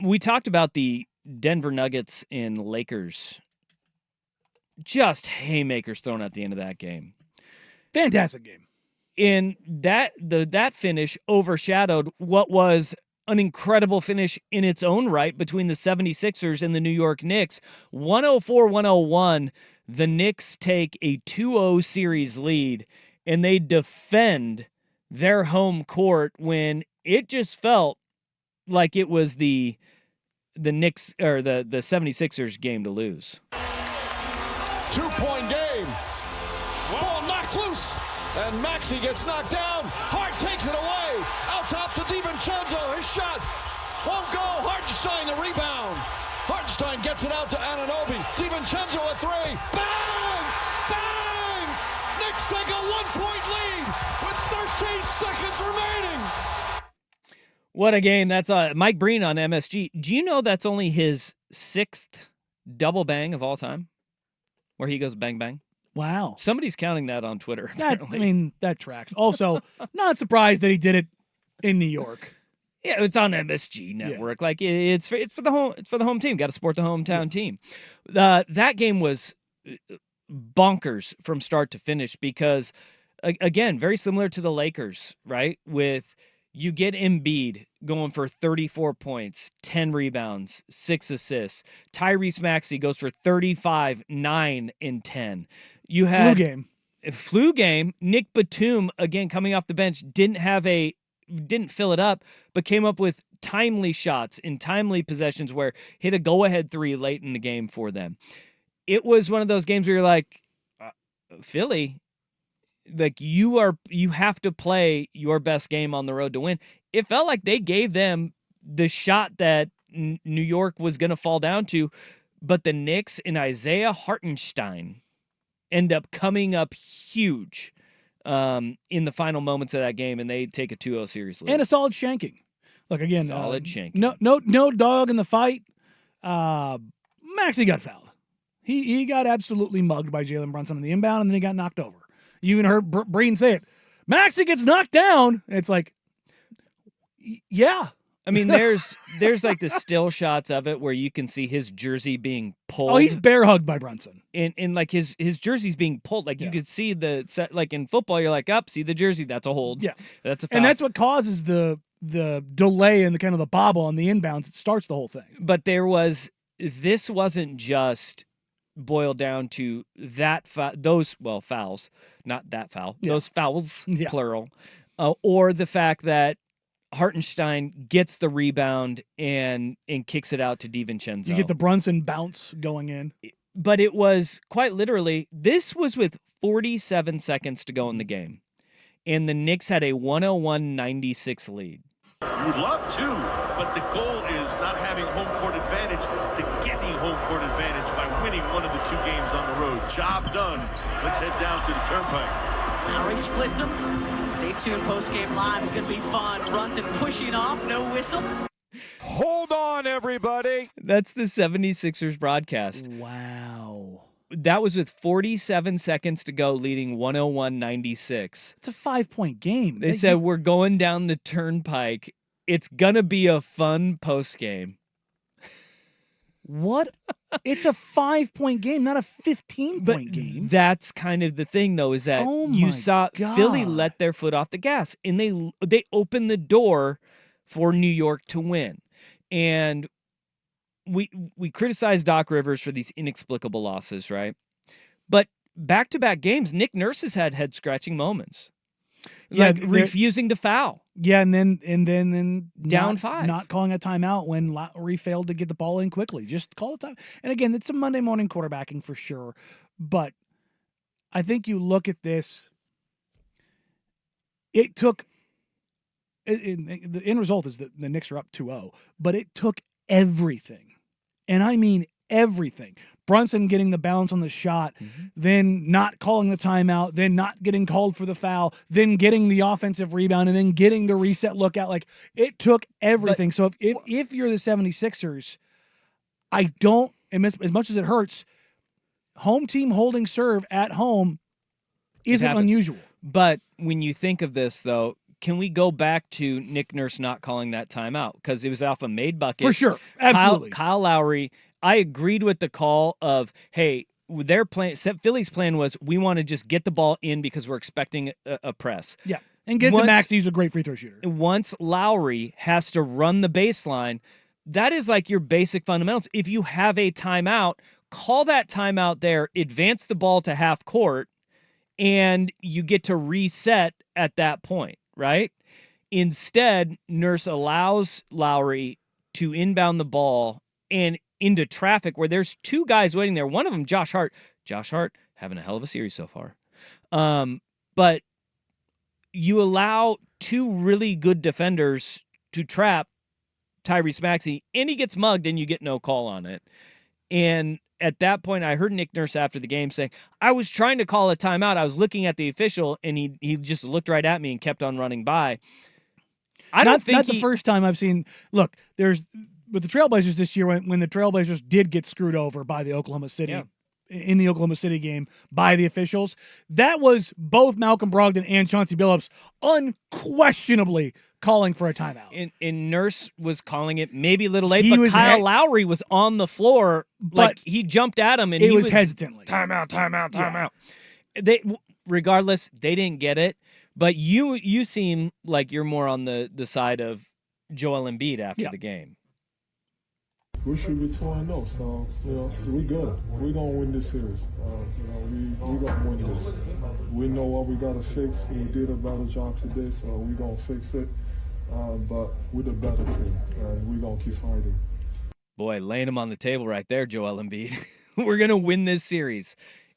We talked about the Denver Nuggets and Lakers. Just haymakers thrown at the end of that game. Fantastic game. And that finish overshadowed what was an incredible finish in its own right between the 76ers and the New York Knicks. 104-101, the Knicks take a 2-0 series lead, and they defend their home court when it just felt like it was the Knicks or the 76ers game to lose. 2-point game. Ball knocked loose, and Maxey gets knocked down. Hart takes it away. Out top to DiVincenzo. His shot won't go. Hartenstein the rebound. Hartenstein gets it out to Anunoby. DiVincenzo a three. Bang! Bang! Knicks take a 1-point lead with 13 seconds remaining. What a game. That's Mike Breen on MSG. Do you know that's only his 6th double bang of all time? Where he goes bang, bang. Wow. Somebody's counting that on Twitter. That tracks. Also, not surprised that he did it in New York. Yeah, it's on MSG Network. Yeah. Like it's for the home team. Got to support the hometown team. That game was bonkers from start to finish because, again, very similar to the Lakers, right? With you get Embiid going for 34 points, 10 rebounds, 6 assists. Tyrese Maxey goes for 35, 9, and 10. You had flu game. Nick Batum, again, coming off the bench, didn't fill it up, but came up with timely shots in timely possessions where hit a go-ahead 3 late in the game for them. It was one of those games where you're like, Philly, like you have to play your best game on the road to win. It felt like they gave them the shot that New York was going to fall down to, but the Knicks and Isaiah Hartenstein end up coming up huge in the final moments of that game, and they take a 2-0 series lead. And a solid shanking. Look, again, solid shanking. No dog in the fight. Maxey got fouled. He got absolutely mugged by Jalen Brunson on the inbound, and then he got knocked over. You even heard Breen say it. Maxey gets knocked down. It's like, yeah. I mean, there's like the still shots of it where you can see his jersey being pulled. Oh, he's bear hugged by Brunson. And like his jersey's being pulled. Like you could see like in football, you're like, see the jersey, that's a hold. Yeah. That's a foul. And that's what causes the delay and the kind of the bobble on the inbounds. It starts the whole thing. But this wasn't just boiled down to fouls, not that foul, those fouls, plural, or the fact that Hartenstein gets the rebound and kicks it out to DiVincenzo. You get the Brunson bounce going in. But it was quite literally, this was with 47 seconds to go in the game, and the Knicks had a 101-96 lead. You'd love to, but the goal is not having home court advantage to getting home court advantage by winning one of the 2 games on the road. Job done. Let's head down to the Turnpike. Lowry splits him. Stay tuned. Post-game live is going to be fun. Brunson pushing off. No whistle. Hold on, everybody. That's the 76ers broadcast. Wow. That was with 47 seconds to go, leading 101-96. It's a 5-point game. They said, we're going down the Turnpike. It's going to be a fun post-game. What? It's a 5-point game, not a 15-point game. That's kind of the thing, though, is that you saw Philly let their foot off the gas, and they opened the door for New York to win. And we criticized Doc Rivers for these inexplicable losses, right? But back-to-back games, Nick Nurse has had head-scratching moments. Like refusing to foul. Yeah, and then down 5. Not calling a timeout when Lowry failed to get the ball in quickly. Just call a time. And again, it's a Monday morning quarterbacking for sure. But I think you look at this, it took the end result is that the Knicks are up 2-0, but it took everything. And I mean everything. Brunson getting the bounce on the shot, then not calling the timeout, then not getting called for the foul, then getting the offensive rebound, and then getting the reset look out. Like, it took everything. So if you're the 76ers, as much as it hurts, home team holding serve at home isn't unusual. But when you think of this, though, can we go back to Nick Nurse not calling that timeout? Because it was off a made bucket. For sure. Absolutely. Kyle Lowry, I agreed with the call of, hey, their plan, Philly's plan was we want to just get the ball in because we're expecting a press. Yeah. And get to Maxey, who's a great free throw shooter. Once Lowry has to run the baseline, that is like your basic fundamentals. If you have a timeout, call that timeout there, advance the ball to half court, and you get to reset at that point, right? Instead, Nurse allows Lowry to inbound the ball and into traffic where there's two guys waiting there. One of them, Josh Hart. Josh Hart having a hell of a series so far. But you allow two really good defenders to trap Tyrese Maxey, and he gets mugged, and you get no call on it. And at that point, I heard Nick Nurse after the game saying, I was trying to call a timeout. I was looking at the official, and he just looked right at me and kept on running by. Not the first time I've seen. Look, there's with the Trailblazers this year when the Trailblazers did get screwed over by the Oklahoma City in the Oklahoma City game by the officials. That was both Malcolm Brogdon and Chauncey Billups unquestionably calling for a timeout. And Nurse was calling it maybe a little late, but Kyle Lowry was on the floor, like he jumped at him, and he was hesitantly. Timeout. Regardless, they didn't get it. But you seem like you're more on the side of Joel Embiid after the game. We should be 2-0, so we good. We gonna win this series. We gonna win this. We know what we gotta fix. We did a better job today, so we gonna fix it. But we're the better team, and we gonna keep fighting. Boy, laying him on the table right there, Joel Embiid. We're gonna win this series,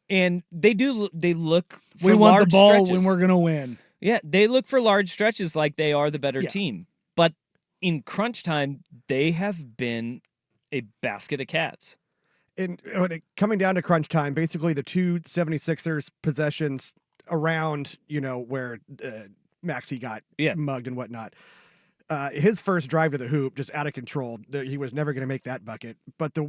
and they do. They look for we want large the ball stretches. when we're gonna win. Yeah, they look for large stretches like they are the better team. But in crunch time, they have been a basket of cats. And coming down to crunch time, basically the two 76ers possessions around, where Maxey got mugged and whatnot. His first drive to the hoop, just out of control. He was never going to make that bucket. But the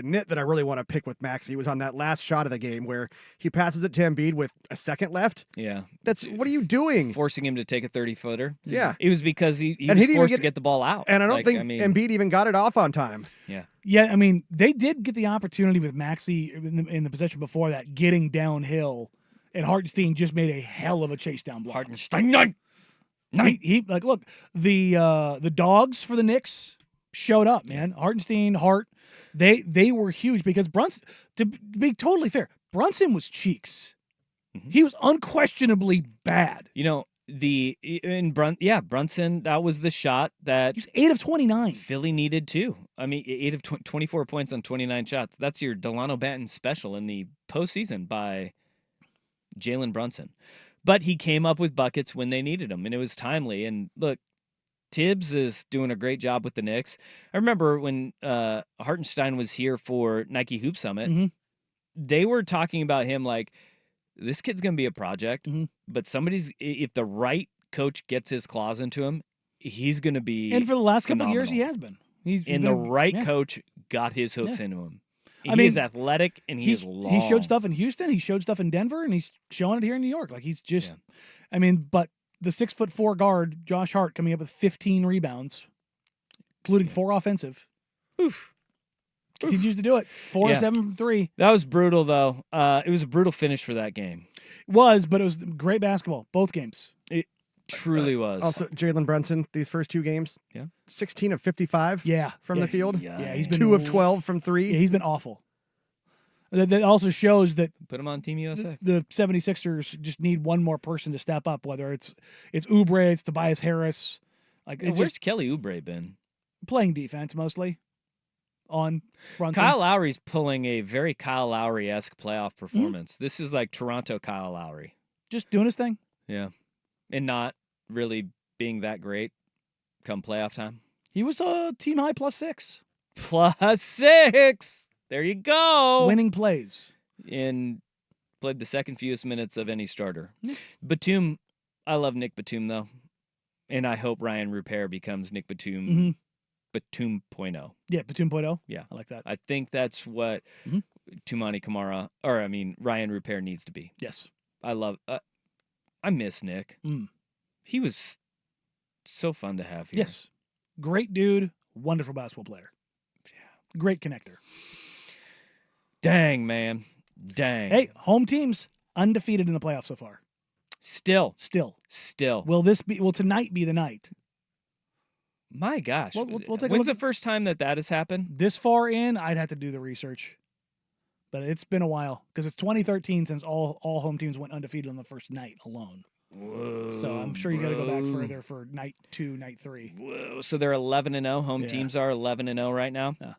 nit that I really want to pick with Maxey was on that last shot of the game where he passes it to Embiid with a second left. Yeah. What are you doing? Forcing him to take a 30-footer. Yeah. It was because he was forced to get the ball out. And I don't think Embiid even got it off on time. Yeah. Yeah, I mean, they did get the opportunity with Maxey in the possession before that, getting downhill, and Hartenstein just made a hell of a chase down block. Hartenstein, look, the dogs for the Knicks showed up, man. Hartenstein, Hart, they were huge because Brunson, to be totally fair, Brunson was cheeks. Mm-hmm. He was unquestionably bad. Brunson, that was the shot that he was 8 of 29. Philly needed too. I mean, 8 of 24 points on 29 shots. That's your Delano Banton special in the postseason by Jalen Brunson. But he came up with buckets when they needed them, and it was timely. And look, Tibbs is doing a great job with the Knicks. I remember when Hartenstein was here for Nike Hoop Summit, they were talking about him like, this kid's going to be a project, but if the right coach gets his claws into him, he's going to be And for the last phenomenal. couple of years, he has been. The right coach got his hooks into him. He is athletic, and he is long. He showed stuff in Houston. He showed stuff in Denver, and he's showing it here in New York. Like, he's just but the 6'4" guard, Josh Hart, coming up with 15 rebounds, including 4 offensive. Oof. Continues to do it. 4 of 7 from 3. That was brutal, though. It was a brutal finish for that game. It was, but it was great basketball. Both games. It truly was. Also, Jalen Brunson, these first 2 games, 16 of 55 from the field. Yeah, he's been 2 of 12 from 3. Yeah, he's been awful. That also shows that put him on Team USA. The 76ers just need one more person to step up, whether it's Oubre, it's Tobias Harris. Where's Kelly Oubre been? Playing defense mostly. On Brunson. Kyle Lowry's pulling a very Kyle Lowry-esque playoff performance. This is like Toronto Kyle Lowry. Just doing his thing. Yeah. And not really being that great come playoff time. He was a team high +6. +6! There you go! Winning plays. And played the second fewest minutes of any starter. Batum, I love Nick Batum, though. And I hope Ryan Rupert becomes Nick Batum. Batum 0.0. Yeah, Batum 0.0. Yeah. I like that. I think that's what Ryan Rupert needs to be. Yes. I miss Nick. He was so fun to have here. Yes. Great dude, wonderful basketball player. Yeah. Great connector. Dang, man. Dang. Hey, home teams undefeated in the playoffs so far. Still. Will tonight be the night? My gosh. We'll take When's a the first time that has happened? This far in, I'd have to do the research. But it's been a while because it's 2013 since all home teams went undefeated on the first night alone. Whoa, so I'm sure you got to go back further for night 2, night 3. Whoa. So they're 11-0. Home teams are 11-0 right now. Yeah.